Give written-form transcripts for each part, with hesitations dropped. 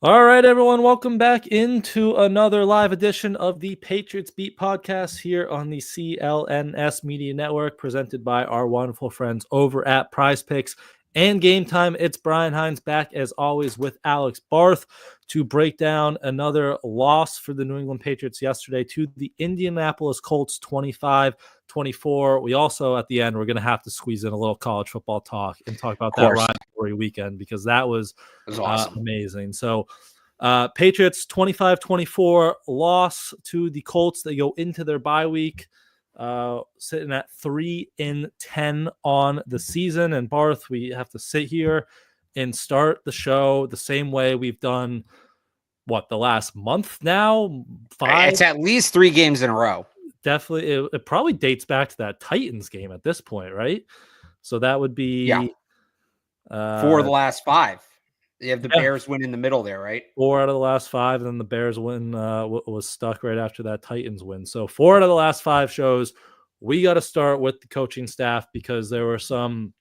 All right, everyone, welcome back into another live edition of the Patriots Beat podcast here on the CLNS Media Network, presented by our wonderful friends over at Prize Picks and Game Time. It's Brian Hines back, as always, with Alex Barth to break down another loss for the New England Patriots yesterday to the Indianapolis Colts, 25-24. We also, at the end, we're going to have to squeeze in a little college football talk and talk about that rivalry weekend, because that was awesome. Amazing. So Patriots 25-24 loss to the Colts. They go into their bye week sitting at 3-10 on the season. And Barth, we have to sit here and start the show the same way we've done the last month now? 5? It's at least 3 games in a row. Definitely. It probably dates back to that Titans game at this point, right? So that would be 4 of the last 5. You have the Bears win in the middle there, right? 4 out of the last 5, and then the Bears win was stuck right after that Titans win. So 4 out of the last 5 shows. We got to start with the coaching staff, because there were some,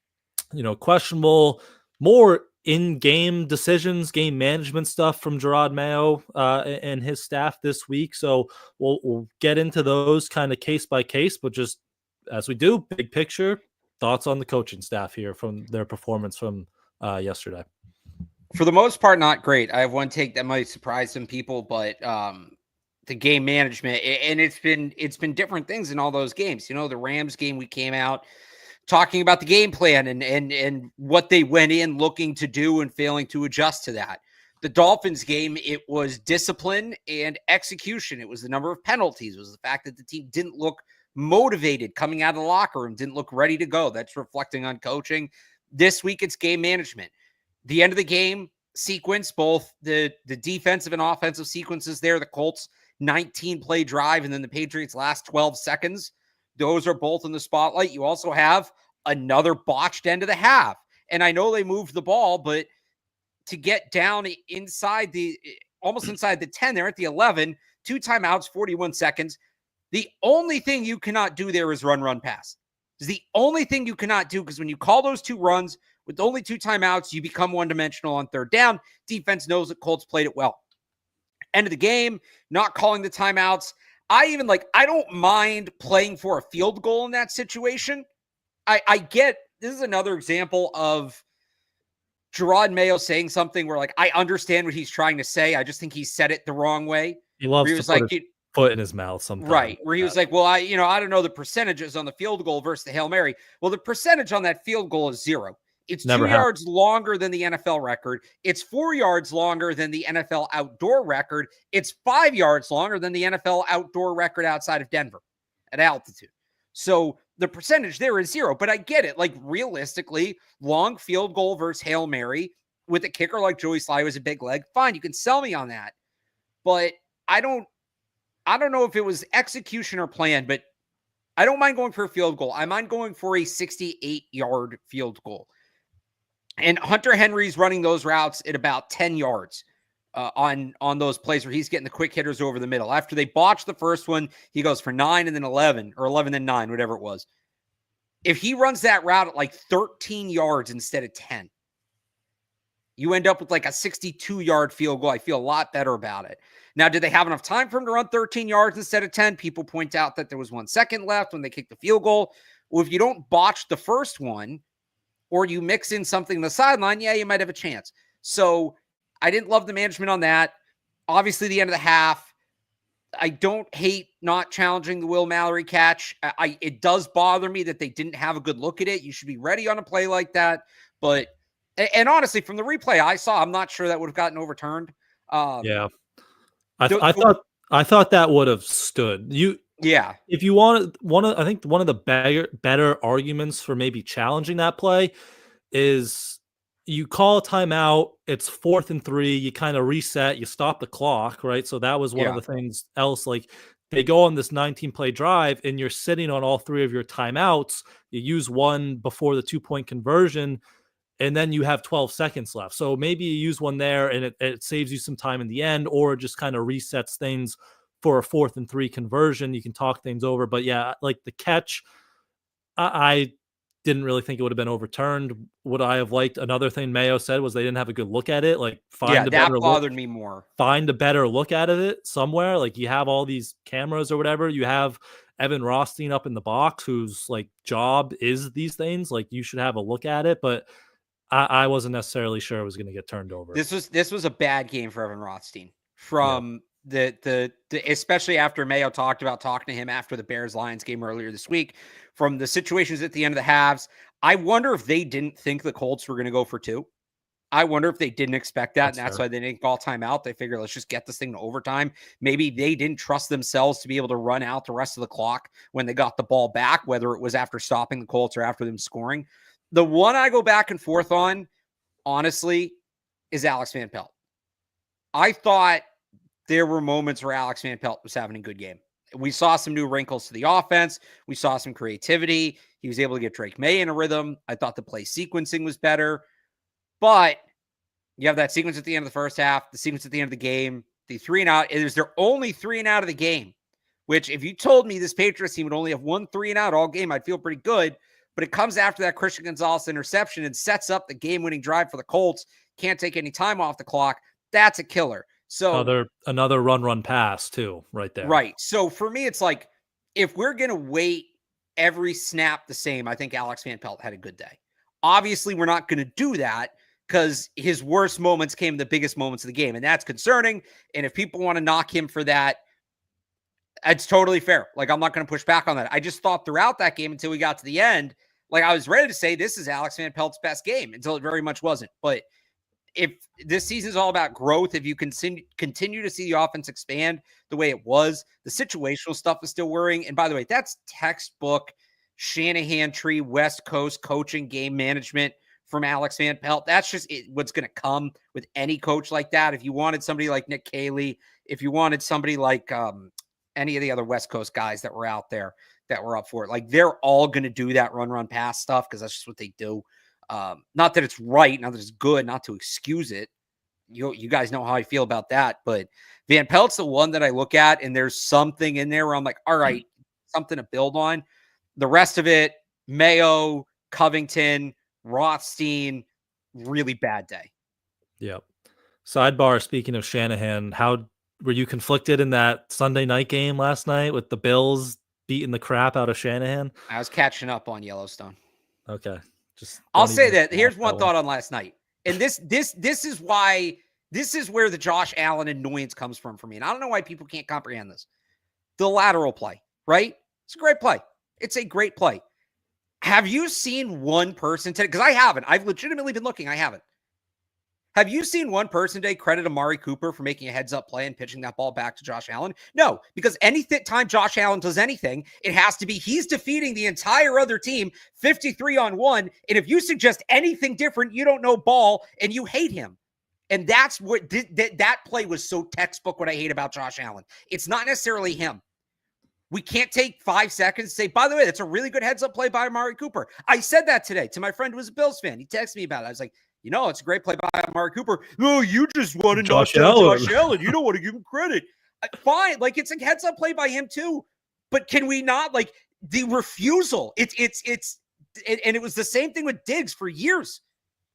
questionable, more in-game decisions, game management stuff from Gerard Mayo and his staff this week. So we'll get into those kind of case by case, but just as we do, big picture, thoughts on the coaching staff here from their performance from yesterday. For the most part, not great. I have one take that might surprise some people, but the game management, and it's been different things in all those games. The Rams game, we came out talking about the game plan and what they went in looking to do and failing to adjust to that. The Dolphins game, it was discipline and execution. It was the number of penalties. It was the fact that the team didn't look motivated coming out of the locker room, didn't look ready to go. That's reflecting on coaching. This week, it's game management. The end of the game sequence, both the defensive and offensive sequences there, the Colts 19-play drive, and then the Patriots last 12 seconds. Those are both in the spotlight. You also have another botched end of the half. And I know they moved the ball, but to get down inside almost inside the 10, they're at the 11, 2 timeouts, 41 seconds. The only thing you cannot do there is run, pass. It's the only thing you cannot do, because when you call those 2 runs with only 2 timeouts, you become one-dimensional on third down. Defense knows that Colts played it well. End of the game, not calling the timeouts. I don't mind playing for a field goal in that situation. I get, this is another example of Gerard Mayo saying something where, I understand what he's trying to say. I just think he said it the wrong way. He loves to put his foot in his mouth sometimes. Right, where he was like, well, I don't know the percentages on the field goal versus the Hail Mary. Well, the percentage on that field goal is 0. It's 2 yards longer than the NFL record. It's 4 yards longer than the NFL outdoor record. It's 5 yards longer than the NFL outdoor record outside of Denver at altitude. So the percentage there is 0, but I get it. Realistically, long field goal versus Hail Mary with a kicker like Joey Sly was a big leg. Fine, you can sell me on that. But I don't know if it was execution or plan, but I don't mind going for a field goal. I mind going for a 68-yard field goal. And Hunter Henry's running those routes at about 10 yards on those plays where he's getting the quick hitters over the middle. After they botched the first one, he goes for 9 and then 11, or 11 and 9, whatever it was. If he runs that route at 13 yards instead of 10, you end up with a 62-yard field goal. I feel a lot better about it. Now, did they have enough time for him to run 13 yards instead of 10? People point out that there was 1 second left when they kicked the field goal. Well, if you don't botch the first one, or you mix in something on the sideline, you might have a chance. So I didn't love the management on that. Obviously, the end of the half, I don't hate not challenging the Will Mallory catch. It does bother me that they didn't have a good look at it. You should be ready on a play like that. But, and honestly, from the replay I saw, I'm not sure that would have gotten overturned. I thought that would have stood. If you want I think one of the better arguments for maybe challenging that play is you call a timeout, it's 4th and 3, you kind of reset, you stop the clock, right? So that was one of the things else. They go on this 19-play drive and you're sitting on all 3 of your timeouts. You use one before the 2-point conversion, and then you have 12 seconds left. So maybe you use one there and it saves you some time in the end, or just kind of resets things for a 4th and 3 conversion. You can talk things over. But the catch, I didn't really think it would have been overturned. Would I have liked another thing Mayo said was they didn't have a good look at it? Like find a better that bothered me more. Find a better look at it somewhere. Like you have all these cameras or whatever. You have Evan Rothstein up in the box whose like job is these things. Like you should have a look at it, but I wasn't necessarily sure it was going to get turned over. This was a bad game for Evan Rothstein from the especially after Mayo talked about talking to him after the Bears-Lions game earlier this week, from the situations at the end of the halves. I wonder if they didn't think the Colts were going to go for 2. I wonder if they didn't expect that, and that's why they didn't call timeout. They figured, let's just get this thing to overtime. Maybe they didn't trust themselves to be able to run out the rest of the clock when they got the ball back, whether it was after stopping the Colts or after them scoring. The one I go back and forth on, honestly, is Alex Van Pelt. I thought there were moments where Alex Van Pelt was having a good game. We saw some new wrinkles to the offense. We saw some creativity. He was able to get Drake May in a rhythm. I thought the play sequencing was better. But you have that sequence at the end of the first half, the sequence at the end of the game, the 3-and-out. It was their only 3-and-out of the game, which if you told me this Patriots team would only have 1 3-and-out all game, I'd feel pretty good. But it comes after that Christian Gonzalez interception and sets up the game-winning drive for the Colts. Can't take any time off the clock. That's a killer. So another run pass too, right there. Right. So for me, it's like, if we're going to weight every snap the same, I think Alex Van Pelt had a good day. Obviously, we're not going to do that because his worst moments came the biggest moments of the game, and that's concerning. And if people want to knock him for that, it's totally fair. Like, I'm not going to push back on that. I just thought throughout that game until we got to the end, like I was ready to say this is Alex Van Pelt's best game until it very much wasn't. But if this season is all about growth, if you continue to see the offense expand the way it was, the situational stuff is still worrying. And by the way, that's textbook Shanahan tree, West Coast coaching, game management from Alex Van Pelt. That's just what's going to come with any coach like that. If you wanted somebody like Nick Caley, if you wanted somebody like any of the other West Coast guys that were out there that were up for it, like they're all going to do that run pass stuff because that's just what they do. Not that it's right, not that it's good, not to excuse it. You guys know how I feel about that, but Van Pelt's the one that I look at, and there's something in there where I'm like, all right, something to build on. The rest of it, Mayo, Covington, Rothstein, really bad day. Yep. Sidebar, speaking of Shanahan, how were you conflicted in that Sunday night game last night with the Bills beating the crap out of Shanahan? I was catching up on Yellowstone. Okay. I'll say that. Here's one thought on last night. And this is why, this is where the Josh Allen annoyance comes from for me. And I don't know why people can't comprehend this. The lateral play, right? It's a great play. It's a great play. Have you seen one person today? Because I haven't. I've legitimately been looking. I haven't. Have you seen one person today credit Amari Cooper for making a heads-up play and pitching that ball back to Josh Allen? No, because any time Josh Allen does anything, it has to be he's defeating the entire other team 53-on-1. And if you suggest anything different, you don't know ball and you hate him. And that's what that play was so textbook what I hate about Josh Allen. It's not necessarily him. We can't take 5 seconds to say, by the way, that's a really good heads-up play by Amari Cooper. I said that today to my friend who was a Bills fan. He texted me about it. I was like, it's a great play by Amari Cooper. No, you just want to knock down Josh Allen. You don't want to give him credit. Fine. Like, it's a heads-up play by him too. But can we not, like, the refusal? And it was the same thing with Diggs for years.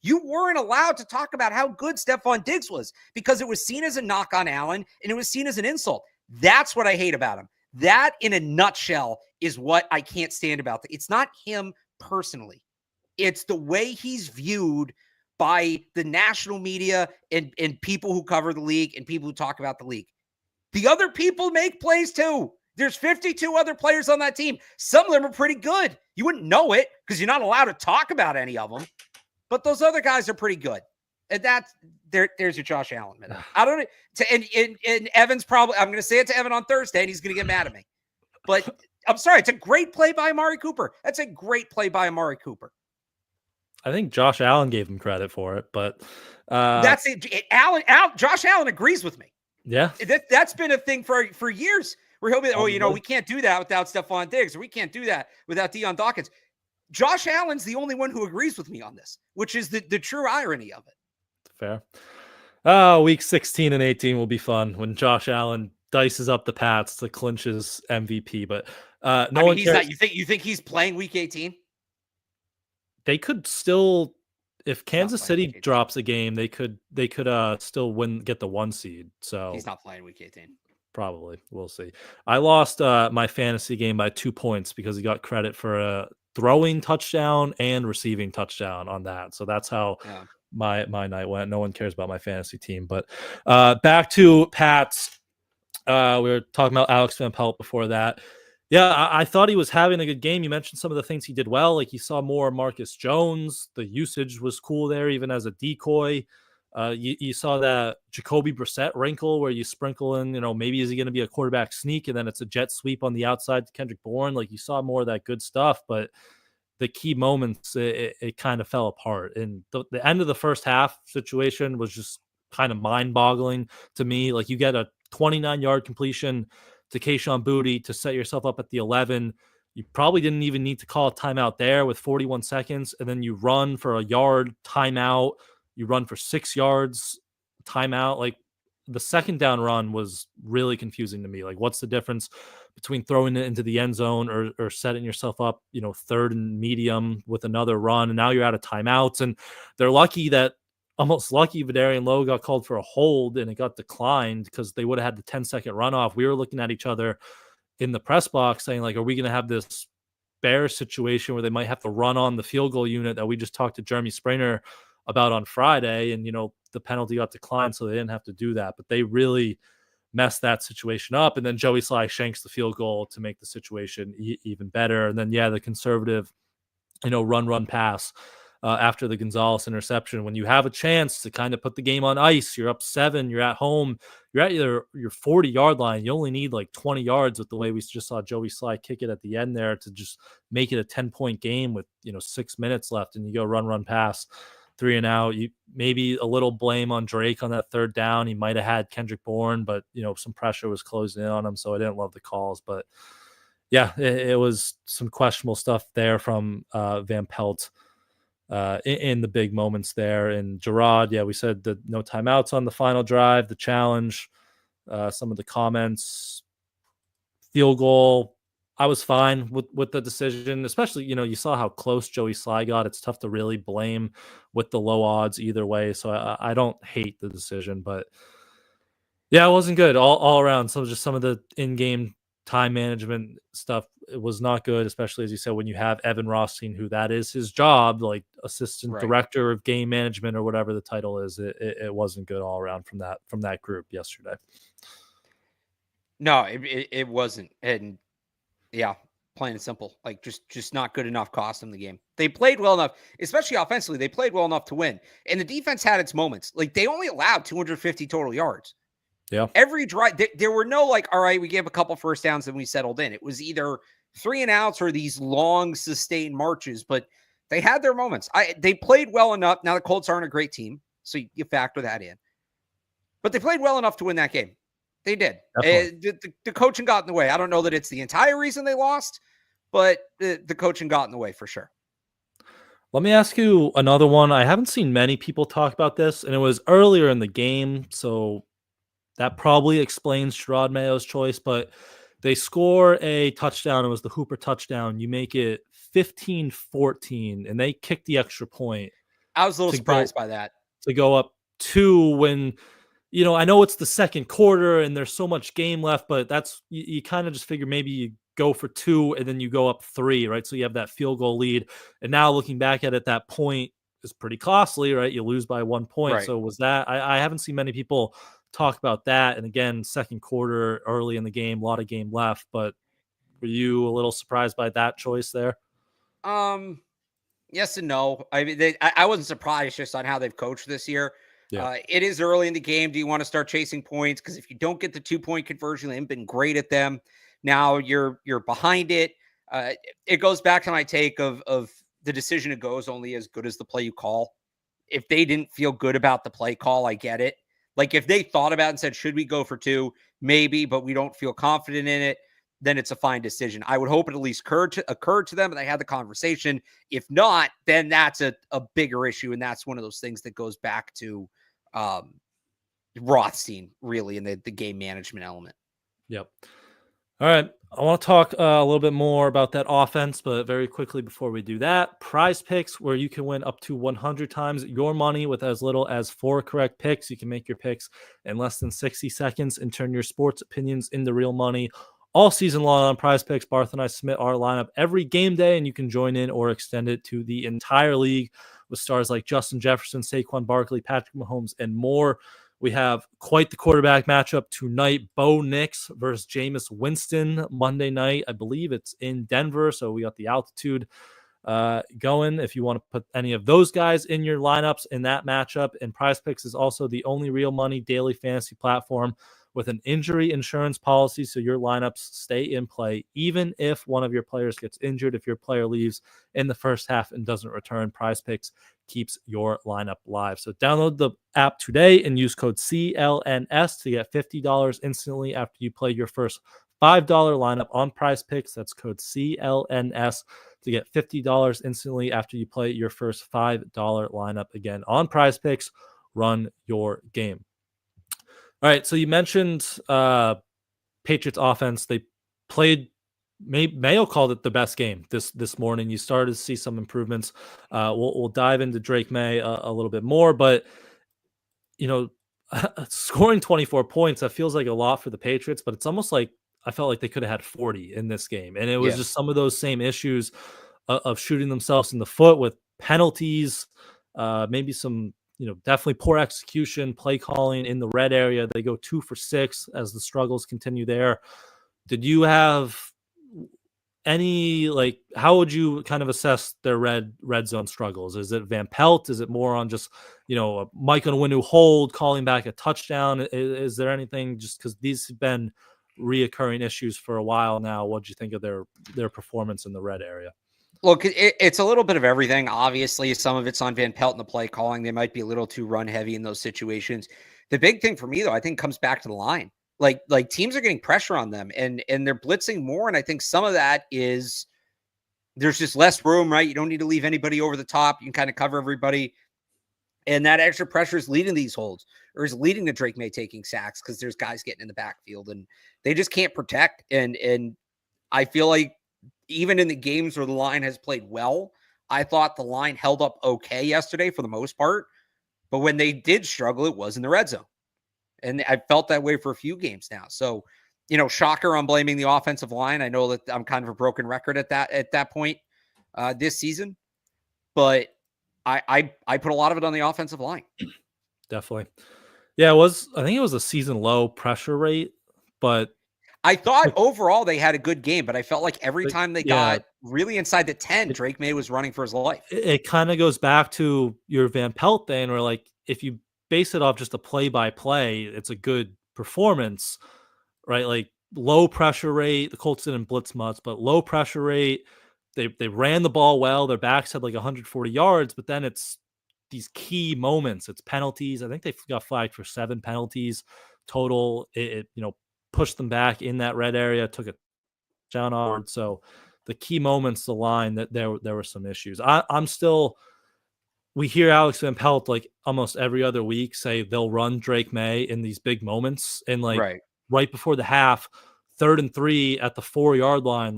You weren't allowed to talk about how good Stephon Diggs was because it was seen as a knock on Allen and it was seen as an insult. That's what I hate about him. That, in a nutshell, is what I can't stand about it. It's not him personally. It's the way he's viewed by the national media and people who cover the league and people who talk about the league. The other people make plays too. There's 52 other players on that team. Some of them are pretty good. You wouldn't know it because you're not allowed to talk about any of them. But those other guys are pretty good. And there's your Josh Allen. I don't know. And Evan's probably, I'm going to say it to Evan on Thursday, and he's going to get mad at me. But I'm sorry, it's a great play by Amari Cooper. That's a great play by Amari Cooper. I think Josh Allen gave him credit for it, but that's it. Josh Allen agrees with me. Yeah, that's been a thing for years. Where he'll be, we can't do that without Stephon Diggs, or we can't do that without Deion Dawkins. Josh Allen's the only one who agrees with me on this, which is the true irony of it. Fair. Week 16 and 18 will be fun when Josh Allen dices up the Pats to clinch his MVP. But he's not. You think he's playing Week 18? they could still, if Kansas City drops a game, they could still get the 1 seed. So he's not playing week 18. Probably. We'll see. I lost my fantasy game by 2 points because he got credit for a throwing touchdown and receiving touchdown on that. So that's how my night went. No one cares about my fantasy team. But back to Pat's. We were talking about Alex Van Pelt before that. Yeah, I thought he was having a good game. You mentioned some of the things he did well. Like, you saw more Marcus Jones. The usage was cool there, even as a decoy. You saw that Jacoby Brissett wrinkle where you sprinkle in, maybe is he going to be a quarterback sneak, and then it's a jet sweep on the outside to Kendrick Bourne. Like, you saw more of that good stuff, but the key moments, it kind of fell apart. And the end of the first half situation was just kind of mind-boggling to me. Like, you get a 29-yard completion to Kayshon Boutte to set yourself up at the 11. You probably didn't even need to call a timeout there with 41 seconds, and then you run for a yard, timeout. You run for 6 yards, timeout. Like, the second down run was really confusing to me. Like, what's the difference between throwing it into the end zone or setting yourself up, third and medium with another run? And now you're out of timeouts, and they're almost lucky Vidarian Lowe got called for a hold and it got declined because they would have had the 10-second runoff. We were looking at each other in the press box saying, like, are we going to have this Bears situation where they might have to run on the field goal unit that we just talked to Jeremy Springer about on Friday? And, the penalty got declined, so they didn't have to do that. But they really messed that situation up. And then Joey Sly shanks the field goal to make the situation even better. And then, the conservative, run pass after the Gonzalez interception. When you have a chance to kind of put the game on ice, you're up 7, you're at home, you're at your 40-yard line. You only need like 20 yards with the way we just saw Joey Sly kick it at the end there to just make it a 10-point game with, 6 minutes left, and you go run pass, 3 and out. You maybe a little blame on Drake on that third down. He might have had Kendrick Bourne, but some pressure was closing in on him, so I didn't love the calls. But yeah, it was some questionable stuff there from Van Pelt in the big moments there. And Gerard, we said the no timeouts on the final drive, the challenge, some of the comments, field goal. I was fine with the decision, especially, you saw how close Joey Sly got. It's tough to really blame with the low odds either way. So I don't hate the decision, but it wasn't good all around. So just some of the in-game time management stuff, it was not good, especially as you said, when you have Evan Rothstein, who that is his job, like assistant director of game management or whatever the title is. It wasn't good all around from that group yesterday. No, it wasn't. And plain and simple, like just not good enough cost them the game. They played well enough, especially offensively. They played well enough to win, and the defense had its moments. Like, they only allowed 250 total yards. Yeah. Every drive, there were no like, all right, we gave a couple first downs and we settled in. It was either 3 and outs or these long sustained marches, but they had their moments. They played well enough. Now, the Colts aren't a great team, so you factor that in. But they played well enough to win that game. They did. The coaching got in the way. I don't know that it's the entire reason they lost, but the coaching got in the way for sure. Let me ask you another one. I haven't seen many people talk about this, and it was earlier in the game, so that probably explains Sherrod Mayo's choice, but they score a touchdown. It was the Hooper touchdown. You make it 15-14, and they kick the extra point. I was a little surprised by that. To go up 2 when, I know it's the second quarter and there's so much game left, but you kind of just figure maybe you go for 2 and then you go up 3, right? So you have that field goal lead. And now looking back at it, that point is pretty costly, right? You lose by 1 point. Right. So was that, I haven't seen many people talk about that. And again, second quarter, early in the game, a lot of game left, but were you a little surprised by that choice there? Yes and no. I mean, I wasn't surprised just on how they've coached this year. Yeah. It is early in the game. Do you want to start chasing points? Because if you don't get the 2-point conversion, they've been great at them. Now you're behind it. It goes back to my take of the decision. It goes only as good as the play you call. If they didn't feel good about the play call, I get it. Like, if they thought about it and said, should we go for 2? Maybe, but we don't feel confident in it, then it's a fine decision. I would hope it at least occurred to them and they had the conversation. If not, then that's a bigger issue. And that's one of those things that goes back to Rothstein, really, in the game management element. Yep. All right. I want to talk a little bit more about that offense, but very quickly before we do that, Prize Picks, where you can win up to 100 times your money with as little as 4 correct picks. You can make your picks in less than 60 seconds and turn your sports opinions into real money all season long on Prize Picks. Barth and I submit our lineup every game day, and you can join in or extend it to the entire league with stars like Justin Jefferson, Saquon Barkley, Patrick Mahomes, and more. We have quite the quarterback matchup tonight. Bo Nix versus Jameis Winston Monday night. I believe it's in Denver, so we got the altitude going if you want to put any of those guys in your lineups in that matchup. And Prize Picks is also the only real money daily fantasy platform with an injury insurance policy, so your lineups stay in play even if one of your players gets injured. If your player leaves in the first half and doesn't return, Prize Picks keeps your lineup live. So download the app today and use code CLNS to get $50 instantly after you play your first $5 lineup on Prize Picks. That's code CLNS to get $50 instantly after you play your first $5 lineup again on Prize Picks. Run your game. All right, so you mentioned Patriots offense. They played. Mayo called it the best game this morning. You started to see some improvements. We'll dive into Drake May a little bit more, but scoring 24 points, that feels like a lot for the Patriots, but it's almost like I felt like they could have had 40 in this game, and it was just some of those same issues of shooting themselves in the foot with penalties, maybe some definitely poor execution, play calling in the red area. They go 2 for 6 as the struggles continue there. Did you have any, how would you kind of assess their red zone struggles? Is it Van Pelt? Is it more on just, a Mike Onwenu hold, calling back a touchdown? Is there anything, just because these have been reoccurring issues for a while now? What do you think of their performance in the red area? Look, it's a little bit of everything. Obviously, some of it's on Van Pelt and the play calling. They might be a little too run heavy in those situations. The big thing for me, though, I think comes back to the line. Like teams are getting pressure on them and they're blitzing more. And I think some of that is there's just less room, right? You don't need to leave anybody over the top. You can kind of cover everybody. And that extra pressure is leading these holds or is leading to Drake May taking sacks because there's guys getting in the backfield and they just can't protect. And I feel like even in the games where the line has played well, I thought the line held up okay yesterday for the most part. But when they did struggle, it was in the red zone. And I felt that way for a few games now. So, shocker on blaming the offensive line. I know that I'm kind of a broken record at that point this season, but I put a lot of it on the offensive line. Definitely. Yeah, I think it was a season low pressure rate, but I thought overall they had a good game, but I felt like every time they got really inside the 10, Drake May was running for his life. It kind of goes back to your Van Pelt thing where, if you base it off just a play-by-play, it's a good performance, right? Like, low pressure rate. The Colts didn't blitz much, but low pressure rate. They ran the ball well. Their backs had 140 yards, but then it's these key moments. It's penalties. I think they got flagged for 7 penalties total. It pushed them back in that red area, took it down hard. So the key moments, the line, that there were some issues. We hear Alex Van Pelt almost every other week say they'll run Drake May in these big moments. And right before the half, 3rd and 3 at the 4-yard line,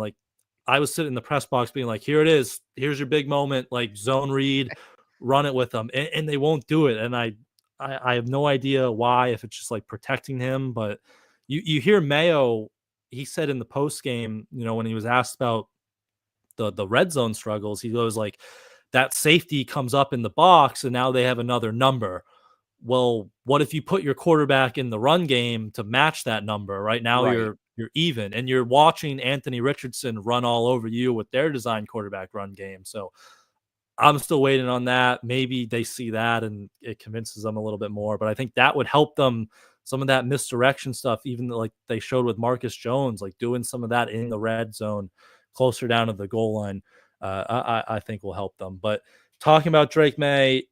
I was sitting in the press box being like, here it is. Here's your big moment, zone read, run it with them. And they won't do it. And I have no idea why, if it's just protecting him, but you hear Mayo, he said in the post game, when he was asked about the red zone struggles, he goes that safety comes up in the box and now they have another number. Well, what if you put your quarterback in the run game to match that number? Right now, you're even, and you're watching Anthony Richardson run all over you with their design quarterback run game. So I'm still waiting on that. Maybe they see that and it convinces them a little bit more, but I think that would help them. Some of that misdirection stuff, even they showed with Marcus Jones, doing some of that in the red zone, closer down to the goal line, I think will help them. But talking about Drake May,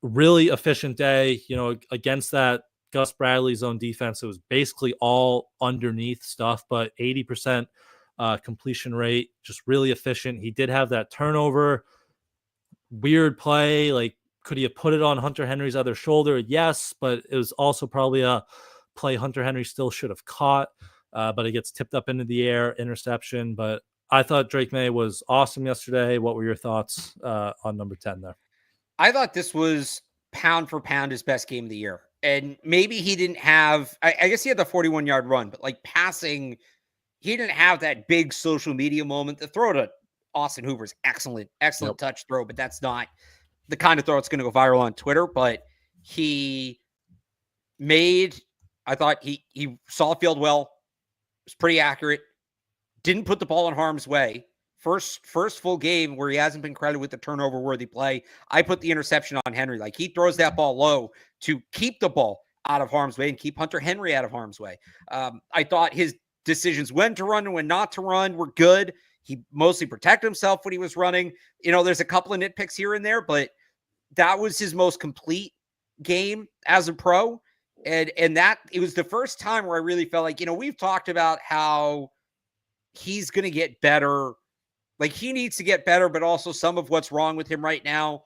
really efficient day, against that Gus Bradley zone defense. It was basically all underneath stuff, but 80% completion rate, just really efficient. He did have that turnover, weird play. Could he have put it on Hunter Henry's other shoulder? Yes, but it was also probably a play Hunter Henry still should have caught. but it gets tipped up into the air, interception. But I thought Drake May was awesome yesterday. What were your thoughts on number 10 there? I thought this was pound for pound his best game of the year. And maybe he didn't have, I guess he had the 41-yard run, but like passing, he didn't have that big social media moment. The throw to Austin Hooper's excellent touch throw, but that's not the kind of throw that's going to go viral on Twitter. But he I thought he saw the field well, was pretty accurate, didn't put the ball in harm's way. First full game where he hasn't been credited with the turnover-worthy play. I put the interception on Henry. Like, he throws that ball low to keep the ball out of harm's way and keep Hunter Henry out of harm's way. I thought his decisions when to run and when not to run were good. He mostly protected himself when he was running. There's a couple of nitpicks here and there, but that was his most complete game as a pro. And that it was the first time where I really felt like, we've talked about how he's going to get better. Like, he needs to get better, but also some of what's wrong with him right now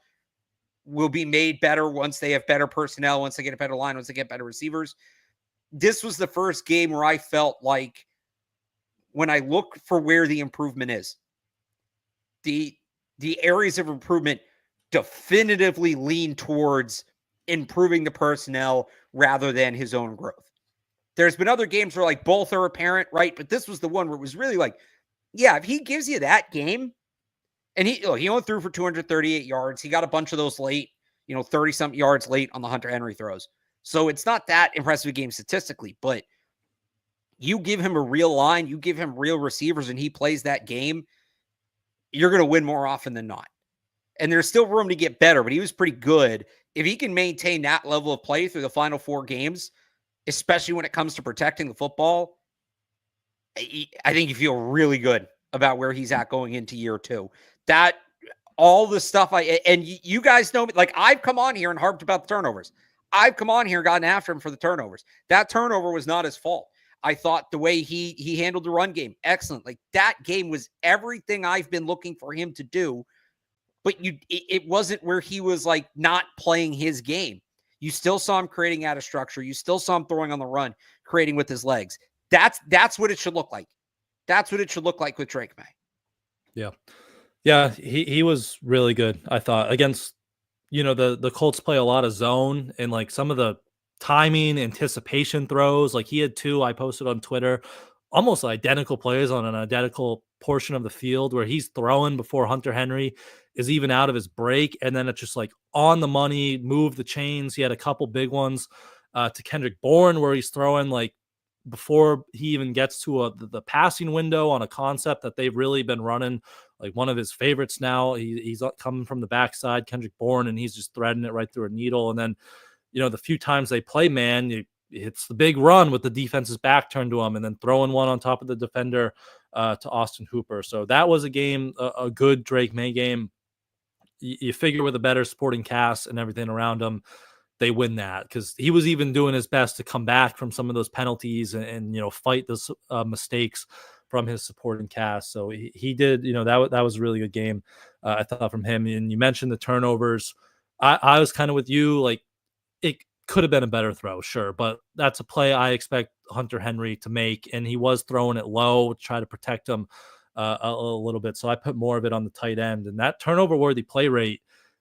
will be made better once they have better personnel, once they get a better line, once they get better receivers. This was the first game where I felt like, when I look for where the improvement is, the areas of improvement definitively lean towards improving the personnel rather than his own growth. There's been other games where like both are apparent, right? But this was the one where it was really like, yeah, if he gives you that game, and he only threw for 238 yards. He got a bunch of those late, 30-something yards late on the Hunter Henry throws. So it's not that impressive a game statistically, but you give him a real line, you give him real receivers, and he plays that game, you're going to win more often than not. And there's still room to get better, but he was pretty good. If he can maintain that level of play through the final 4 games, especially when it comes to protecting the football, I think you feel really good about where he's at going into year 2. That all the stuff and you guys know me, like, I've come on here and harped about the turnovers. I've come on here and gotten after him for the turnovers. That turnover was not his fault. I thought the way he handled the run game, excellent. Like, that game was everything I've been looking for him to do. But it wasn't where he was like not playing his game. You still saw him creating out of structure. You still saw him throwing on the run, creating with his legs. That's what it should look like. That's what it should look like with Drake May. Yeah. Yeah, he was really good, I thought, against, the Colts play a lot of zone, and like some of the timing, anticipation throws, like he had 2 I posted on Twitter, almost identical plays on an identical portion of the field where he's throwing before Hunter Henry is even out of his break, and then it's just like on the money, move the chains. He had a couple big ones to Kendrick Bourne where he's throwing like before he even gets to the passing window on a concept that they've really been running, like one of his favorites now. He's coming from the backside, Kendrick Bourne, and he's just threading it right through a needle. And then, the few times they play man, it's the big run with the defense's back turned to him and then throwing one on top of the defender to Austin Hooper. So that was a game, a good Drake May game. You figure with a better supporting cast and everything around him, they win that, because he was even doing his best to come back from some of those penalties and fight those mistakes from his supporting cast. So he did, that was a really good game, I thought, from him. And you mentioned the turnovers. I was kind of with you, like, it could have been a better throw, sure, but that's a play I expect Hunter Henry to make, and he was throwing it low to try to protect him a little bit. So I put more of it on the tight end, and that turnover-worthy play rate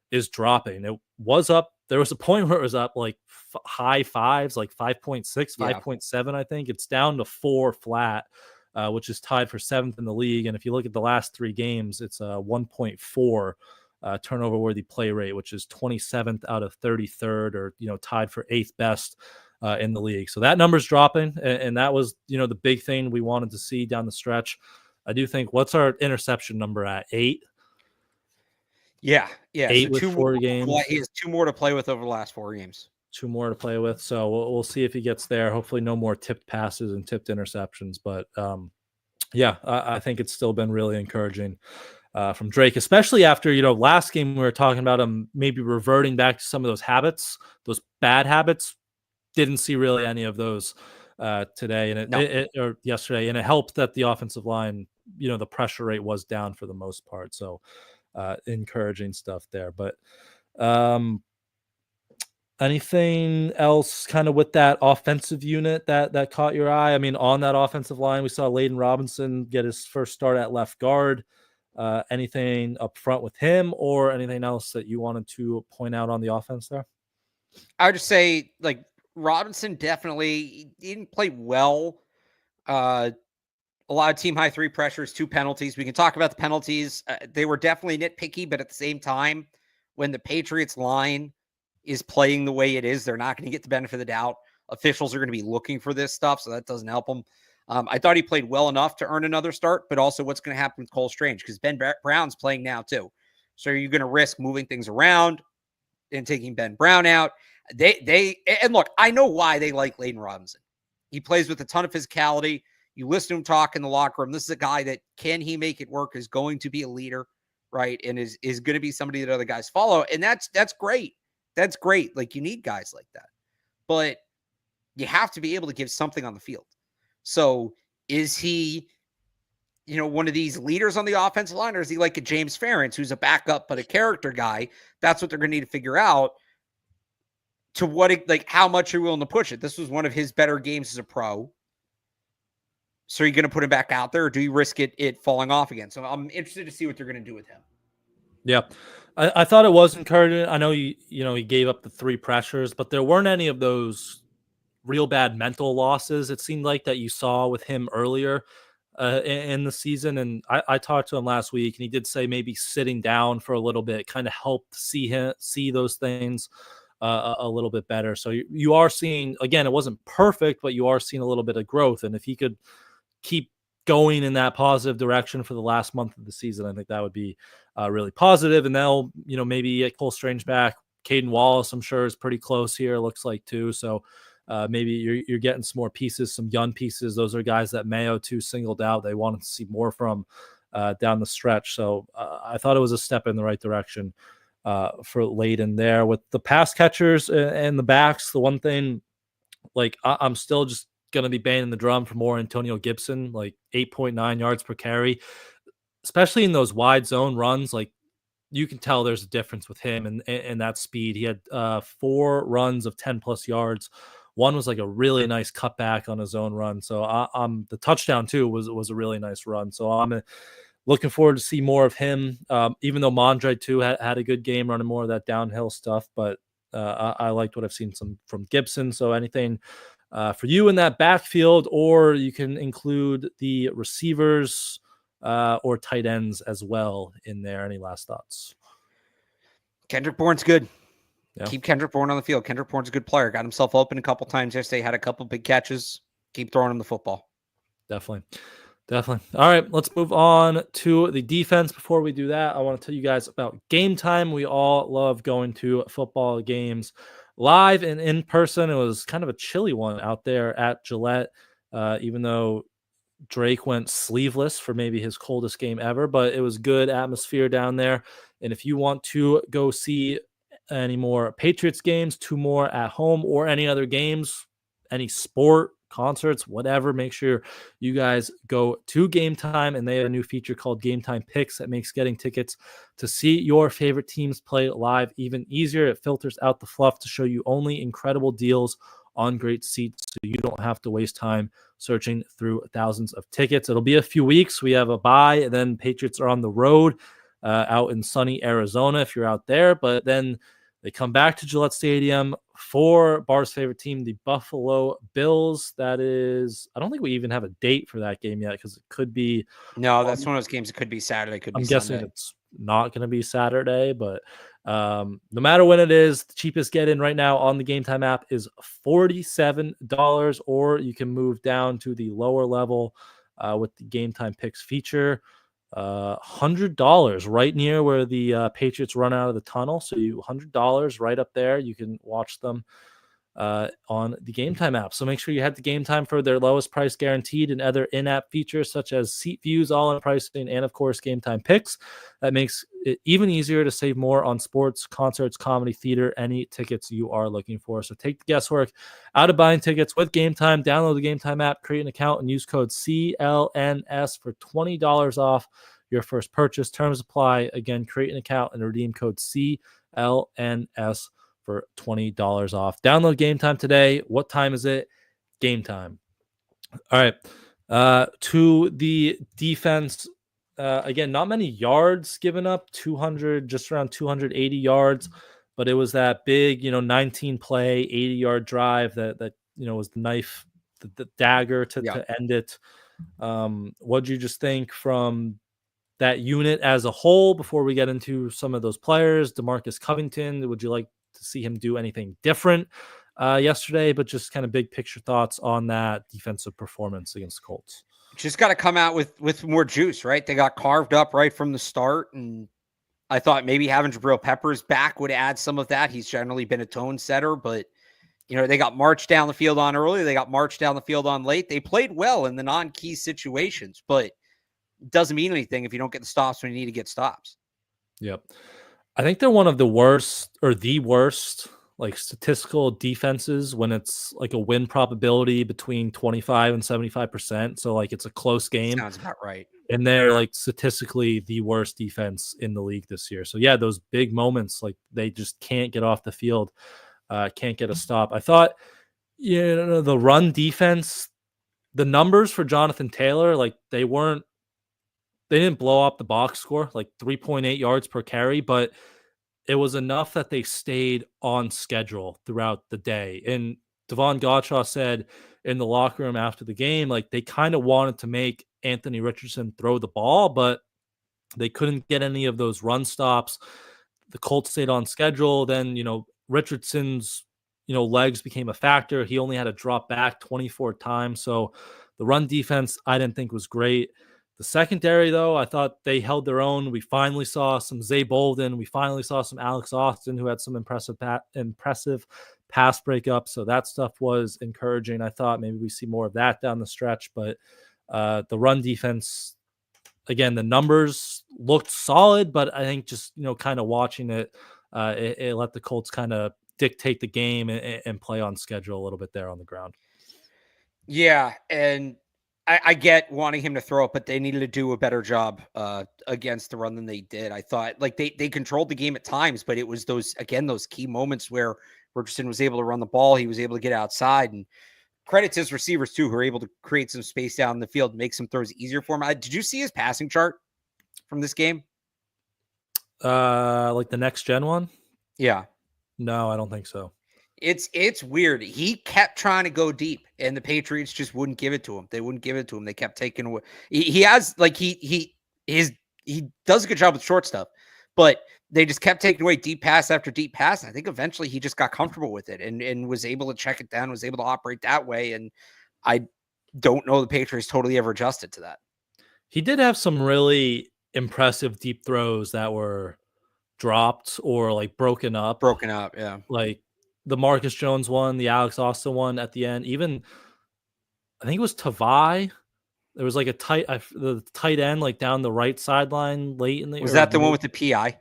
is dropping. It was up. There was a point where it was up like high 5s, like 5.6, 5.7, I think. It's down to 4 flat, which is tied for 7th in the league. And if you look at the last 3 games, it's a 1.4 turnover-worthy play rate, which is 27th out of 33rd, or tied for 8th best in the league. So that number's dropping, and that was the big thing we wanted to see down the stretch. I do think, what's our interception number at? 8? Yeah. 8 so with 4 games. He has 2 more to play with over the last 4 games. 2 more to play with. So we'll see if he gets there. Hopefully no more tipped passes and tipped interceptions. But yeah, I think it's still been really encouraging from Drake, especially after, last game we were talking about him maybe reverting back to some of those habits, those bad habits. Didn't see really any of those today or yesterday. And it helped that the offensive line, the pressure rate was down for the most part. So encouraging stuff there. But Anything else kind of with that offensive unit that caught your eye? I mean, on that offensive line, we saw Layden Robinson get his first start at left guard. Anything up front with him or anything else that you wanted to point out on the offense there? I would just say, like, Robinson definitely didn't play well. A lot of team high 3 pressures, 2 penalties. We can talk about the penalties. They were definitely nitpicky, but at the same time, when the Patriots line is playing the way it is, they're not going to get the benefit of the doubt. Officials are going to be looking for this stuff, so that doesn't help them. I thought he played well enough to earn another start, but also what's going to happen with Cole Strange, because Ben Brown's playing now too. So are you going to risk moving things around and taking Ben Brown out? And look, I know why they like Layden Robinson. He plays with a ton of physicality. You listen to him talk in the locker room. This is a guy that, can he make it work, is going to be a leader, right? And is going to be somebody that other guys follow. And that's great. That's great. Like, you need guys like that. But you have to be able to give something on the field. So is he, one of these leaders on the offensive line, or is he like a James Ferentz, who's a backup but a character guy? That's what they're going to need to figure out. To what, like, how much are you willing to push it? This was one of his better games as a pro. So are you going to put him back out there, or do you risk it falling off again? So I'm interested to see what they're going to do with him. Yeah. I thought it was encouraging. I know he gave up the 3 pressures, but there weren't any of those real bad mental losses, it seemed like, that you saw with him earlier in the season. And I talked to him last week, and he did say maybe sitting down for a little bit kind of helped see those things a little bit better. So you are seeing, again, it wasn't perfect, but you are seeing a little bit of growth. And if he could keep going in that positive direction for the last month of the season, I think that would be really positive. And they'll, maybe get Cole Strange back. Caden Wallace, I'm sure, is pretty close here, looks like, too. So maybe you're getting some more pieces, some young pieces. Those are guys that Mayo too singled out. They wanted to see more from down the stretch. So I thought it was a step in the right direction for Layden there. With the pass catchers and the backs, the one thing, like, I'm still just going to be banging the drum for more Antonio Gibson, like 8.9 yards per carry, especially in those wide zone runs. Like, you can tell there's a difference with him and that speed. He had 4 runs of 10 plus yards. One was like a really nice cutback on his own run. So the touchdown too was a really nice run. So I'm looking forward to see more of him. Even though Mondre too had a good game running more of that downhill stuff, but I liked what I've seen from Gibson. So anything for you in that backfield, or you can include the receivers or tight ends as well in there. Any last thoughts? Kendrick Bourne's good. Yeah. Keep Kendrick Bourne on the field. Kendrick Bourne's a good player. Got himself open a couple times yesterday. Had a couple big catches. Keep throwing him the football. Definitely. All right, let's move on to the defense. Before we do that, I want to tell you guys about Game Time. We all love going to football games live and in person. It was kind of a chilly one out there at Gillette, even though Drake went sleeveless for maybe his coldest game ever, but it was good atmosphere down there. And if you want to go see any more Patriots games, 2 more at home, or any other games, any sport, concerts, whatever, make sure you guys go to Game Time. And they have a new feature called Game Time Picks that makes getting tickets to see your favorite teams play live even easier. It filters out the fluff to show you only incredible deals on great seats, so you don't have to waste time searching through thousands of tickets. It'll be a few weeks. We have a bye, and then Patriots are on the road out in sunny Arizona if you're out there. But then they come back to Gillette Stadium for Barth's favorite team, the Buffalo Bills. That is, I don't think we even have a date for that game yet, because it could be. No, that's one of those games. It could be Saturday, could be I'm Sunday. guessing it's not going to be Saturday, but no matter when it is, the cheapest get in right now on the Game Time app is $47, or you can move down to the lower level with the Game Time Picks feature. $100 right near where the Patriots run out of the tunnel. So $100 right up there. You can watch them on the Game Time app. So make sure you head to Game Time for their lowest price guaranteed and other in-app features such as seat views, all-in pricing, and of course Game Time Picks. That makes it even easier to save more on sports, concerts, comedy, theater, any tickets you are looking for. So take the guesswork out of buying tickets with Game Time. Download the Game Time app, create an account, and use code CLNS for $20 off your first purchase. Terms apply. Again, create an account and redeem code CLNS for $20 off. Download Game Time today. What time is it? Game time. All right. To the defense, again, not many yards given up, 200, just around 280 yards, but it was that big, 19 play, 80-yard drive that was the knife, the dagger to end it. What'd you just think from that unit as a whole before we get into some of those players? DeMarcus Covington, would you like to see him do anything different yesterday? But just kind of big picture thoughts on that defensive performance against the Colts. Just got to come out with more juice, right? They got carved up right from the start, and I thought maybe having Jabril Peppers back would add some of that. He's generally been a tone setter, but they got marched down the field on early. They got marched down the field on late. They played well in the non-key situations, but it doesn't mean anything if you don't get the stops when you need to get stops. Yep. I think they're one of the worst or the worst like statistical defenses when it's like a win probability between 25 and 75%. So like it's a close game. Sounds about right. And they're like statistically the worst defense in the league this year. So yeah, those big moments, like they just can't get off the field, can't get a stop. I thought, the run defense, the numbers for Jonathan Taylor, like they didn't blow up the box score, like 3.8 yards per carry, but it was enough that they stayed on schedule throughout the day. And Devon Gottschall said in the locker room after the game, like they kind of wanted to make Anthony Richardson throw the ball, but they couldn't get any of those run stops. The Colts stayed on schedule. Then, Richardson's, legs became a factor. He only had to drop back 24 times. So the run defense, I didn't think was great. The secondary, though, I thought they held their own. We finally saw some Zay Bolden. We finally saw some Alex Austin, who had some impressive pass breakups. So that stuff was encouraging. I thought maybe we see more of that down the stretch. But the run defense, again, the numbers looked solid, but I think just, kind of watching it, it let the Colts kind of dictate the game and play on schedule a little bit there on the ground. Yeah, and I get wanting him to throw it, but they needed to do a better job against the run than they did. I thought like they controlled the game at times, but it was those key moments where Richardson was able to run the ball. He was able to get outside, and credit to his receivers too, who were able to create some space down the field, make some throws easier for him. Did you see his passing chart from this game? Like the next gen one? Yeah. No, I don't think so. It's weird. He kept trying to go deep, and the Patriots just wouldn't give it to him. They wouldn't give it to him. They kept taking away. He has like he does a good job with short stuff, but they just kept taking away deep pass after deep pass. And I think eventually he just got comfortable with it and was able to check it down, was able to operate that way. And I don't know the Patriots totally ever adjusted to that. He did have some really impressive deep throws that were dropped or like broken up. Yeah. Like the Marcus Jones one, the Alex Austin one at the end. Even I think it was Tavai. There was like the tight end like down the right sideline late in the. Was that the one with the PI?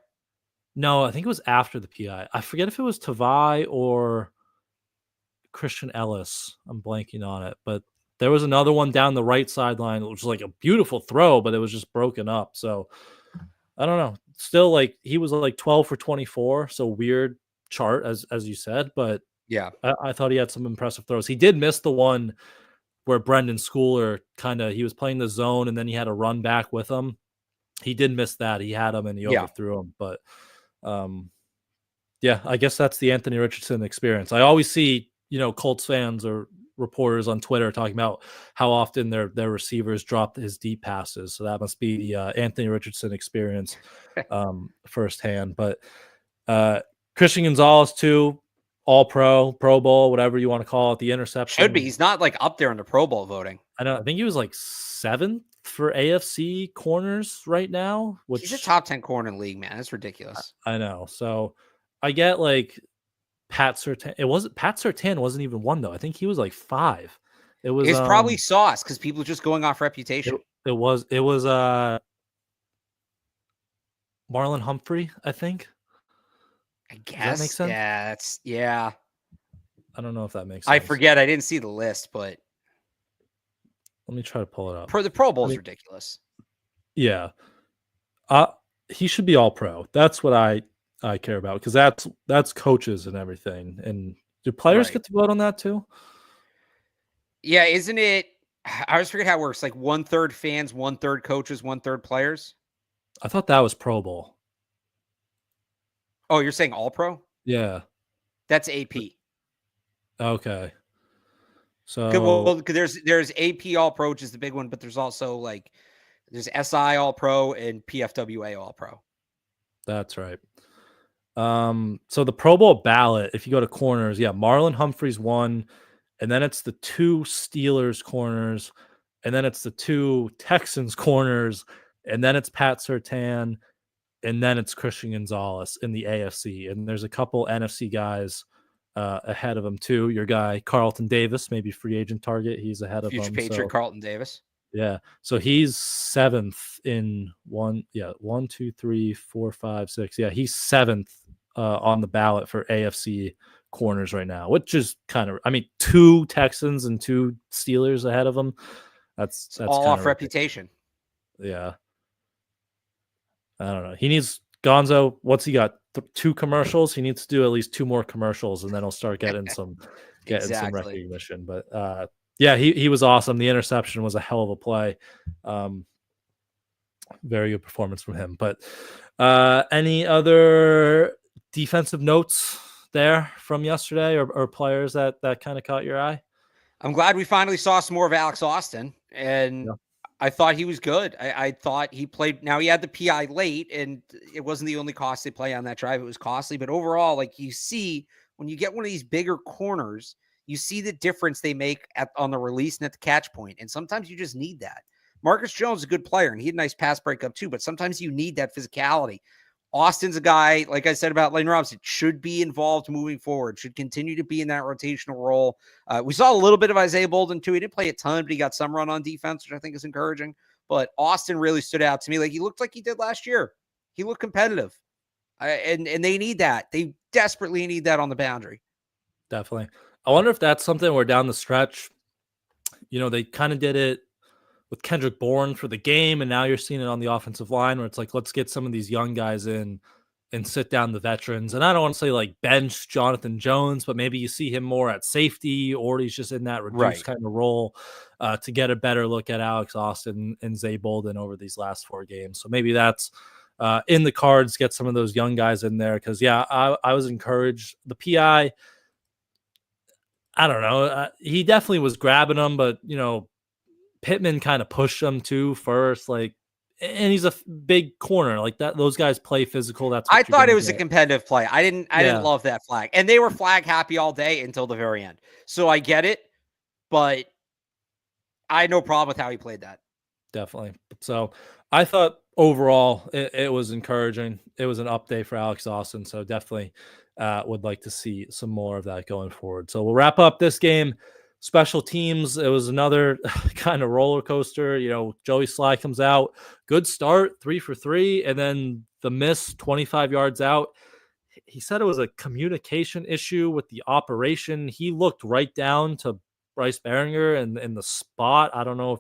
No, I think it was after the PI. I forget if it was Tavai or Christian Ellis. I'm blanking on it, but there was another one down the right sideline, which was like a beautiful throw, but it was just broken up. So I don't know. Still, like he was like 12 for 24, so weird chart as you said, but yeah, I thought he had some impressive throws. He did miss the one where Brendan Schooler he was playing the zone and then he had a run back with him. He did miss that. He had him and he overthrew him, but yeah, I guess that's the Anthony Richardson experience. I always see, Colts fans or reporters on Twitter talking about how often their receivers drop his deep passes. So that must be the Anthony Richardson experience firsthand. But Christian Gonzalez too, all pro, Pro Bowl, whatever you want to call it, the interception. Should be. He's not like up there in the Pro Bowl voting. I think he was like 7th for AFC corners right now. Which he's a top 10 corner in the league, man. That's ridiculous. I know. So I get like Pat Surtain wasn't even 1 though. I think he was like 5. It was probably sauce because people are just going off reputation. It was Marlon Humphrey, I think. I guess. Does that make sense? Yeah. I don't know if that makes sense. I forget. I didn't see the list, but let me try to pull it up. The Pro Bowl is ridiculous. Yeah. He should be all pro. That's what I I care about, because that's coaches and everything. And do players get to vote on that too? Yeah, isn't it? I always forget how it works. Like 1/3 fans, 1/3 coaches, 1/3 players. I thought that was Pro Bowl. Oh, you're saying All Pro? Yeah, that's AP. Okay. Well, So there's AP All Pro, which is the big one, but there's also like there's SI All Pro and PFWA All Pro. That's right. So the Pro Bowl ballot, if you go to corners, Marlon Humphrey's one, and then it's the 2 Steelers corners, and then it's the 2 Texans corners, and then it's Pat Surtain, and then it's Christian Gonzalez in the AFC. And there's a couple NFC guys ahead of him too. Your guy Carlton Davis, maybe free agent target. He's ahead of him. Future Patriot Carlton Davis. Yeah. So he's 7th in 1, 2, 3, 4, 5, 6. Yeah, he's 7th on the ballot for AFC corners right now, which is kind of, 2 Texans and 2 Steelers ahead of him. That's all off reputation. Yeah. I don't know. He needs Gonzo. What's he got? 2 commercials. He needs to do at least 2 more commercials, and then he'll start getting some some recognition. But yeah, he was awesome. The interception was a hell of a play. Very good performance from him. But any other defensive notes there from yesterday, or players that kind of caught your eye? I'm glad we finally saw some more of Alex Austin, and I thought he was good. I thought he played. Now, he had the PI late, and it wasn't the only costly play on that drive. It was costly, but overall, like, you see, when you get one of these bigger corners, you see the difference they make on the release and at the catch point. And sometimes you just need that. Marcus Jones is a good player, and he had a nice pass breakup too, but sometimes you need that physicality. Austin's a guy, like I said about Lane Robinson, should be involved moving forward, should continue to be in that rotational role. We saw a little bit of Isaiah Bolden too. He didn't play a ton, but he got some run on defense, which I think is encouraging. But Austin really stood out to me. Like, he looked like he did last year. He looked competitive. And they need that. They desperately need that on the boundary. Definitely. I wonder if that's something where down the stretch, they kind of did it with Kendrick Bourne for the game, and now you're seeing it on the offensive line where it's like, let's get some of these young guys in and sit down the veterans. And I don't want to say like bench Jonathan Jones, but maybe you see him more at safety, or he's just in that reduced kind of role to get a better look at Alex Austin and Zay Bolden over these last 4 games. So maybe that's in the cards, get some of those young guys in there. Because, I was encouraged. The PI, I don't know. He definitely was grabbing them, but, Pittman kind of pushed him too first, and he's a big corner like that. Those guys play physical. That's what I thought it was a competitive play. I didn't love that flag, and they were flag happy all day until the very end. So I get it, but I had no problem with how he played that. Definitely. So I thought overall it was encouraging. It was an update for Alex Austin. So definitely would like to see some more of that going forward. So we'll wrap up this game. Special teams, it was another kind of roller coaster. Joey Sly comes out, good start, 3 for 3, and then the miss 25 yards out. He said it was a communication issue with the operation. He looked right down to Bryce Behringer and in the spot. I don't know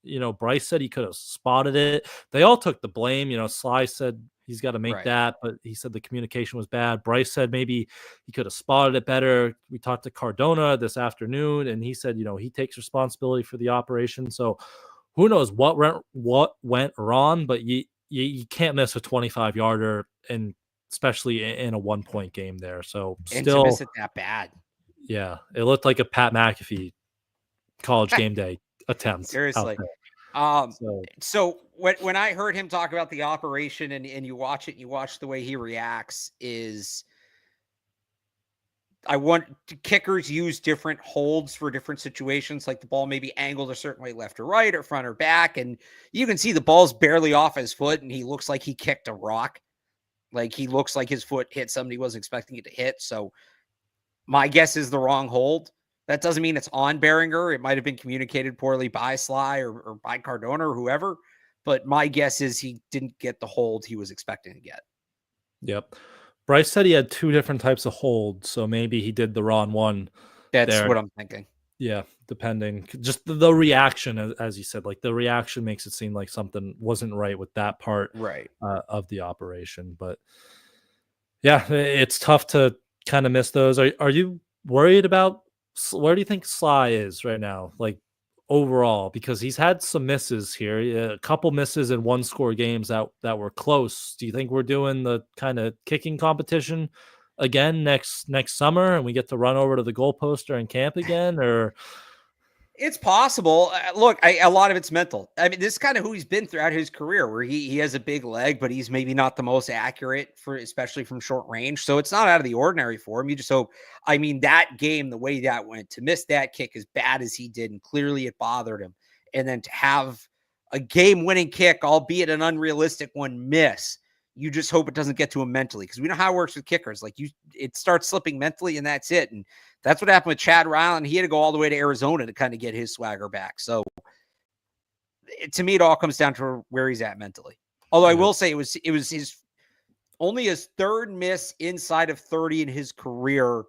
if Bryce said he could have spotted it. They all took the blame. Sly said he's got to make that, but he said the communication was bad. Bryce said maybe he could have spotted it better. We talked to Cardona this afternoon, and he said, he takes responsibility for the operation. So who knows what went wrong, but you can't miss a 25-yarder, and especially in a 1-point game there. So and to miss it that bad. Yeah, it looked like a Pat McAfee college game day attempt. Seriously. So when I heard him talk about the operation and you watch the way he reacts, is kickers use different holds for different situations. Like the ball may be angled a certain way, left or right or front or back. And you can see the ball's barely off his foot and he looks like he kicked a rock. Like he looks like his foot hit somebody he wasn't expecting it to hit. So my guess is the wrong hold. That doesn't mean it's on Behringer. It might have been communicated poorly by Sly or by Cardona or whoever. But my guess is he didn't get the hold he was expecting to get. Yep. Bryce said he had 2 different types of holds, so maybe he did the wrong one. That's what I'm thinking. Yeah, depending. Just the reaction, as you said, like the reaction makes it seem like something wasn't right with that part of the operation. But Yeah, it's tough to kind of miss those. Are you worried about where do you think Sly is right now? Like overall, because he's had some misses here, a couple misses in one score games that were close. Do you think we're doing the kind of kicking competition again next summer, and we get to run over to the goalpost during camp again, or? It's possible. Look, a lot of it's mental. I mean, this is kind of who he's been throughout his career, where he has a big leg, but he's maybe not the most accurate for, especially from short range. So it's not out of the ordinary for him. You just hope. I mean, that game, the way that went, to miss that kick as bad as he did, and clearly it bothered him, and then to have a game-winning kick, albeit an unrealistic one, miss. You just hope it doesn't get to him mentally, because we know how it works with kickers. Like it starts slipping mentally, and that's it. And that's what happened with Chad Ryland. He had to go all the way to Arizona to kind of get his swagger back. So to me, it all comes down to where he's at mentally. Although I will say it was his third miss inside of 30 in his career,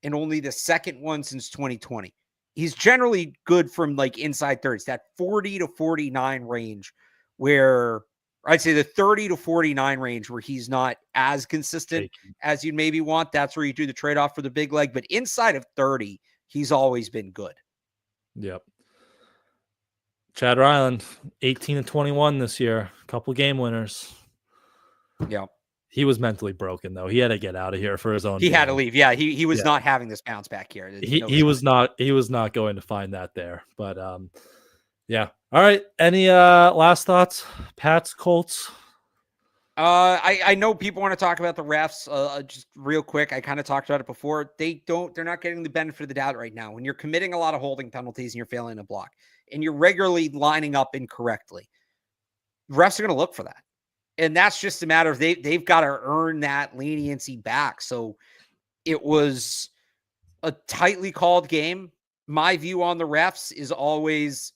and only the second one since 2020. He's generally good from like inside 30s, that 40 to 49 range, where I'd say the 30 to 49 range, where he's not as consistent as you'd maybe want. That's where you do the trade-off for the big leg. But inside of 30, he's always been good. Yep. Chad Ryland, 18 and 21 this year. A couple game winners. Yeah. He was mentally broken, though. He had to get out of here for his own. He had to leave. Yeah, he was not having this bounce back here. He was not going to find that there. But yeah. All right. Any last thoughts? Pats, Colts. I know people want to talk about the refs. Just real quick, I kind of talked about it before. They're not getting the benefit of the doubt right now. When you're committing a lot of holding penalties and you're failing to block, and you're regularly lining up incorrectly, refs are going to look for that. And that's just a matter of they've got to earn that leniency back. So it was a tightly called game. My view on the refs is always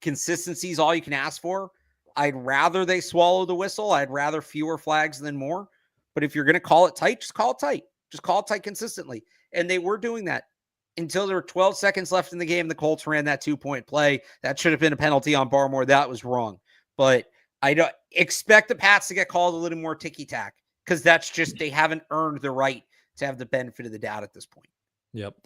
consistency is all you can ask for. I'd rather they swallow the whistle. I'd rather fewer flags than more. But if you're going to call it tight, just call it tight. Just call it tight consistently. And they were doing that until there were 12 seconds left in the game. The Colts ran that 2-point play. That should have been a penalty on Barmore. That was wrong. But I don't expect the Pats to get called a little more ticky-tack, because that's just, they haven't earned the right to have the benefit of the doubt at this point. Yep.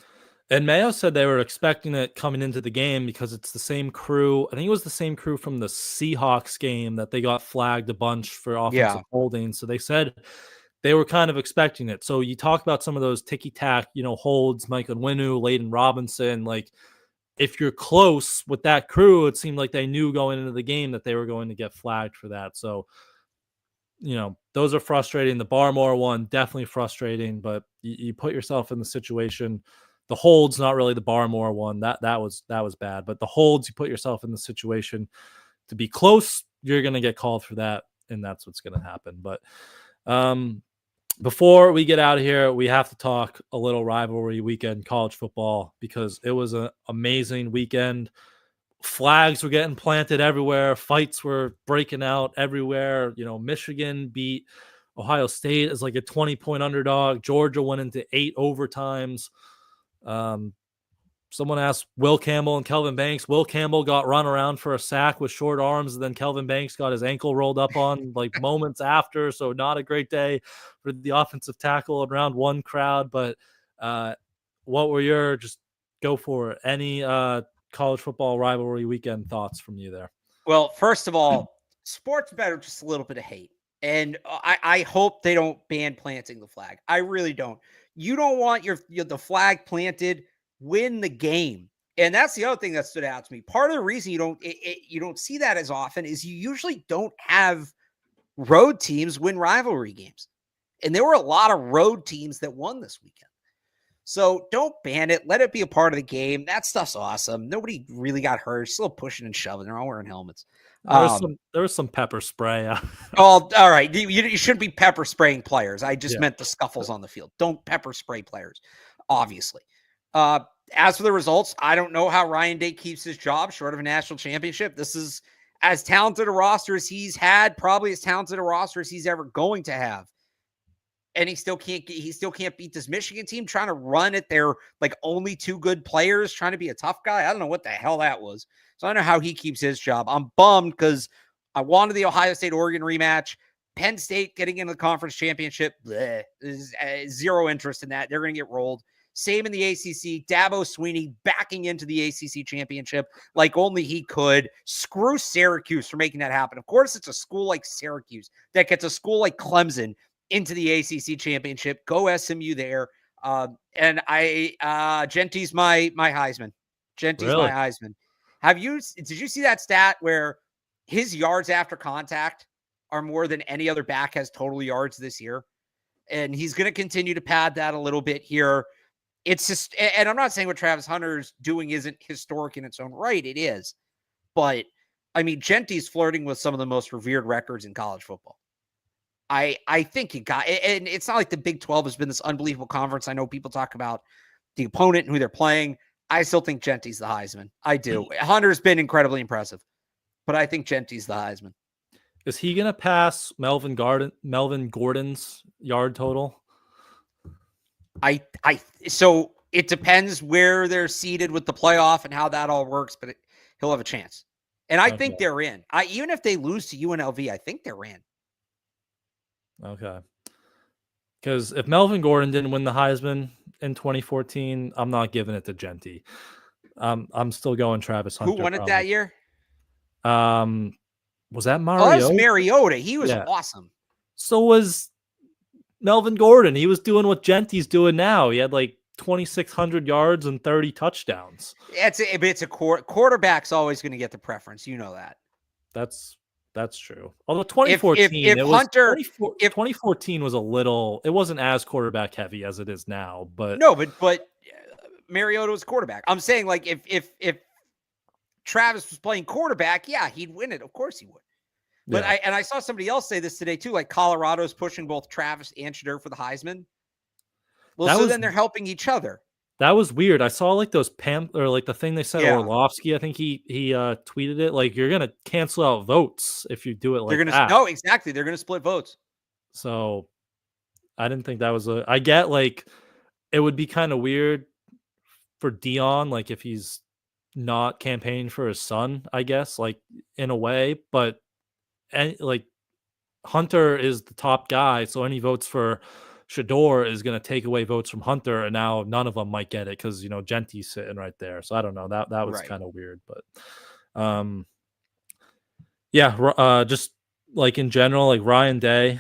And Mayo said they were expecting it coming into the game because it's the same crew. I think it was the same crew from the Seahawks game that they got flagged a bunch for offensive holding. So they said they were kind of expecting it. So you talk about some of those ticky-tack, holds, Mike Onwenu, Layden Robinson, like, if you're close with that crew, it seemed like they knew going into the game that they were going to get flagged for that. So, those are frustrating. The Barmore one, definitely frustrating, but you put yourself in the situation. The holds, not really the Barmore one. That was bad. But the holds, you put yourself in the situation to be close, you're going to get called for that, and that's what's going to happen. But before we get out of here, we have to talk a little rivalry weekend college football, because it was an amazing weekend. Flags were getting planted everywhere. Fights were breaking out everywhere. Michigan beat Ohio State as like a 20-point underdog. Georgia went into 8 overtimes. Someone asked Will Campbell and Kelvin Banks. Will Campbell got run around for a sack with short arms, and then Kelvin Banks got his ankle rolled up on like moments after. So not a great day for the offensive tackle and round one crowd. But what were your, just go for it, any college football rivalry weekend thoughts from you there? Well, first of all, sports better just a little bit of hate. And I hope they don't ban planting the flag. I really don't. You don't want the flag planted, win the game. And that's the other thing that stood out to me. Part of the reason you don't see that as often is you usually don't have road teams win rivalry games. And there were a lot of road teams that won this weekend. So don't ban it. Let it be a part of the game. That stuff's awesome. Nobody really got hurt. Still pushing and shoving. They're all wearing helmets. There was some pepper spray. Oh, all right. You shouldn't be pepper spraying players. I just meant the scuffles on the field. Don't pepper spray players, obviously. As for the results, I don't know how Ryan Day keeps his job short of a national championship. This is as talented a roster as he's had, probably as talented a roster as he's ever going to have. And he still can't beat this Michigan team, trying to run at their like only 2 good players, trying to be a tough guy. I don't know what the hell that was. So I don't know how he keeps his job. I'm bummed because I wanted the Ohio State-Oregon rematch. Penn State getting into the conference championship, zero interest in that. They're going to get rolled. Same in the ACC. Dabo Swinney backing into the ACC championship like only he could. Screw Syracuse for making that happen. Of course, it's a school like Syracuse that gets a school like Clemson into the ACC championship. Go SMU there. And Genty's my Heisman. Genty's my Heisman. Did you see that stat where his yards after contact are more than any other back has total yards this year? And he's going to continue to pad that a little bit here. It's just, and I'm not saying what Travis Hunter's doing isn't historic in its own right. It is. But, I mean, Genty's flirting with some of the most revered records in college football. I think he got, and it's not like the Big 12 has been this unbelievable conference. I know people talk about the opponent and who they're playing. I still think Genty's the Heisman. I do. Hunter's been incredibly impressive, but I think Genty's the Heisman. Is he going to pass Melvin Gordon's yard total? So it depends where they're seated with the playoff and how that all works, but he'll have a chance. And I think they're in. Even if they lose to UNLV, I think they're in. Okay. Because if Melvin Gordon didn't win the Heisman in 2014, I'm not giving it to Genty. I'm still going Travis Hunter. Who won it that year? Was that Mariota? Oh, that was Mariota. He was awesome. So was Melvin Gordon. He was doing what Genty's doing now. He had like 2,600 yards and 30 touchdowns. It's a quarterback's always going to get the preference. You know that. That's true. Although 2014, 2014 was a little. It wasn't as quarterback heavy as it is now. But Mariota was quarterback. I'm saying like if Travis was playing quarterback, he'd win it. Of course he would. But I saw somebody else say this today too, like Colorado's pushing both Travis and Shedeur for the Heisman. Well, then they're helping each other. That was weird. I saw like those or like the thing they said Orlovsky. I think he tweeted it like you're gonna cancel out votes if you do it like that. No, exactly. They're gonna split votes. So I didn't think that was I get like it would be kind of weird for Dion, like if he's not campaigning for his son, I guess, like in a way, but like Hunter is the top guy, so any votes for Shedeur is going to take away votes from Hunter, and now none of them might get it because Genty's sitting right there. So I don't know. That was kind of weird, but just like in general, like Ryan Day,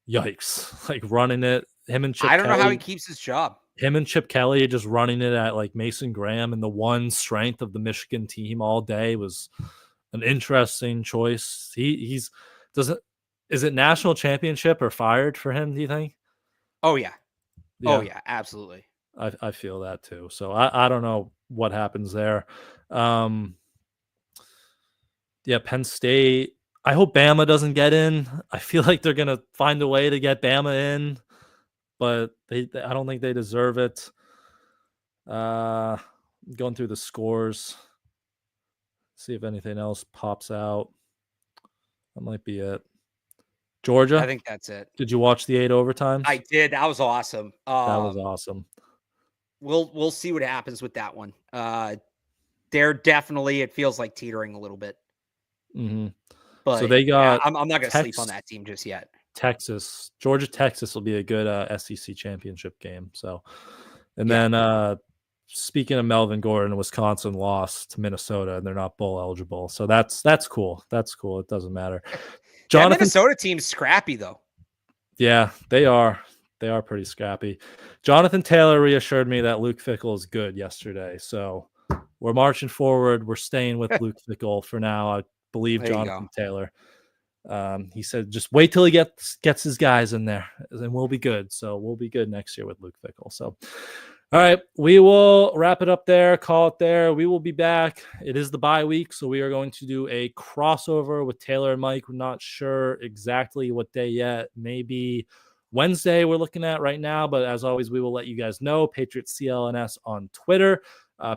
yikes, like running it. Him and Chip I don't know how he keeps his job. Him and Chip Kelly just running it at like Mason Graham, and the one strength of the Michigan team all day was an interesting choice. Is it national championship or fired for him? Do you think? Oh yeah. Oh yeah, absolutely. I feel that too. So I don't know what happens there. Penn State. I hope Bama doesn't get in. I feel like they're gonna find a way to get Bama in, but I don't think they deserve it. Going through the scores, see if anything else pops out. That might be it. Georgia? I think that's it. Did you watch the 8 overtimes? I did. That was awesome. That was awesome. We'll see what happens with that one. They're definitely, it feels like teetering a little bit. Mm-hmm. But so they got. I'm not going to sleep on that team just yet. Georgia, Texas will be a good SEC championship game. So, and then speaking of Melvin Gordon, Wisconsin lost to Minnesota, and they're not bowl eligible. So that's cool. That's cool. It doesn't matter. That Minnesota team's scrappy though. Yeah, they are. They are pretty scrappy. Jonathan Taylor reassured me that Luke Fickell is good yesterday. So we're marching forward. We're staying with Luke Fickell for now. I believe Jonathan Taylor. He said, just wait till he gets his guys in there, and we'll be good. So we'll be good next year with Luke Fickell. So, all right, we will wrap it up there, call it there. We will be back. It is the bye week, so we are going to do a crossover with Taylor and Mike. We're not sure exactly what day yet. Maybe Wednesday we're looking at right now, but as always, we will let you guys know. Patriots CLNS on Twitter,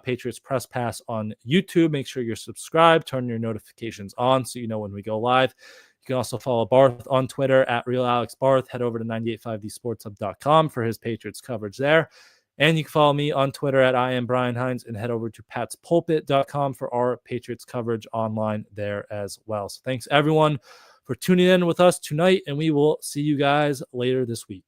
Patriots Press Pass on YouTube. Make sure you're subscribed, turn your notifications on so you know when we go live. You can also follow Barth on Twitter at RealAlexBarth. Head over to 985thesportshub.com for his Patriots coverage there. And you can follow me on Twitter at I am Brian Hines, and head over to patspulpit.com for our Patriots coverage online there as well. So thanks everyone for tuning in with us tonight, and we will see you guys later this week.